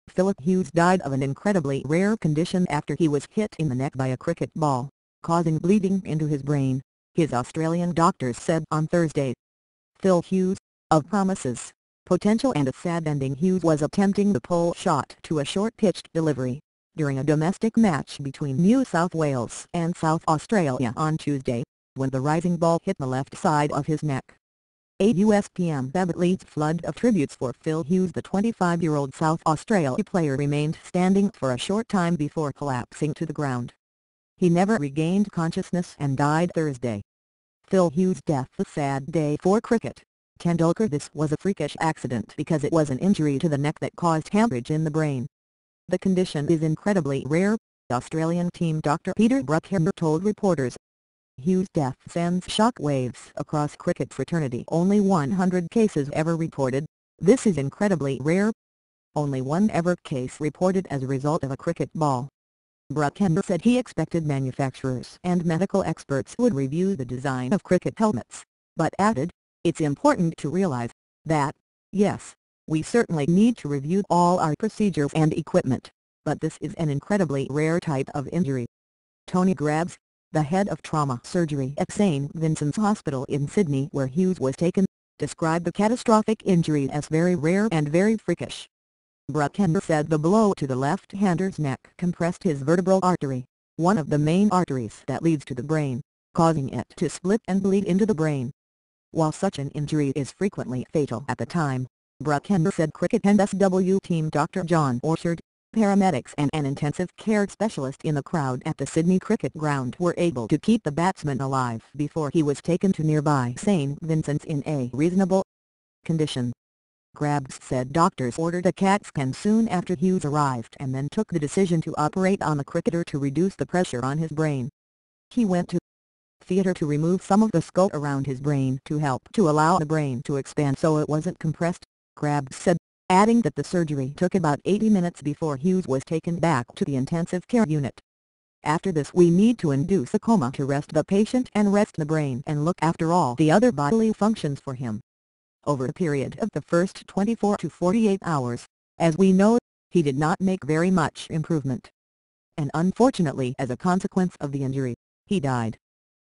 Phillip Hughes died of an incredibly rare condition after he was hit in the neck by a cricket ball, causing bleeding into his brain, his Australian doctors said on Thursday. Phil Hughes, of promises, potential and a sad ending. Hughes was attempting the pull shot to a short-pitched delivery during a domestic match between New South Wales and South Australia on Tuesday, when the rising ball hit the left side of his neck. A Aus PM Abbott leads flood of tributes for Phil Hughes. The 25-year-old South Australia player remained standing for a short time before collapsing to the ground. He never regained consciousness and died Thursday. Phil Hughes' death a sad day for cricket. Tendulkar. This was a freakish accident because it was an injury to the neck that caused haemorrhage in the brain. The condition is incredibly rare, Australian team doctor Peter Brukner told reporters. Hughes' death sends shockwaves across cricket fraternity. Only 100 cases ever reported. This is incredibly rare. Only one ever case reported as a result of a cricket ball. Brukner said he expected manufacturers and medical experts would review the design of cricket helmets, but added, "It's important to realize that, yes, we certainly need to review all our procedures and equipment, but this is an incredibly rare type of injury." Tony Grabbs, the head of trauma surgery at St Vincent's Hospital in Sydney where Hughes was taken, described the catastrophic injury as very rare and very freakish. Brukner said the blow to the left-hander's neck compressed his vertebral artery, one of the main arteries that leads to the brain, causing it to split and bleed into the brain. While such an injury is frequently fatal at the time, Brukner said cricket and SW team Dr. John Orchard, paramedics and an intensive care specialist in the crowd at the Sydney cricket ground were able to keep the batsman alive before he was taken to nearby St Vincent's in a reasonable condition. Grabbs said doctors ordered a CAT scan soon after Hughes arrived and then took the decision to operate on the cricketer to reduce the pressure on his brain. He went to theater to remove some of the skull around his brain to help to allow the brain to expand so it wasn't compressed, Grabbs said, adding that the surgery took about 80 minutes before Hughes was taken back to the intensive care unit. "After this we need to induce a coma to rest the patient and rest the brain and look after all the other bodily functions for him. Over a period of the first 24 to 48 hours, as we know, he did not make very much improvement. And unfortunately as a consequence of the injury, he died."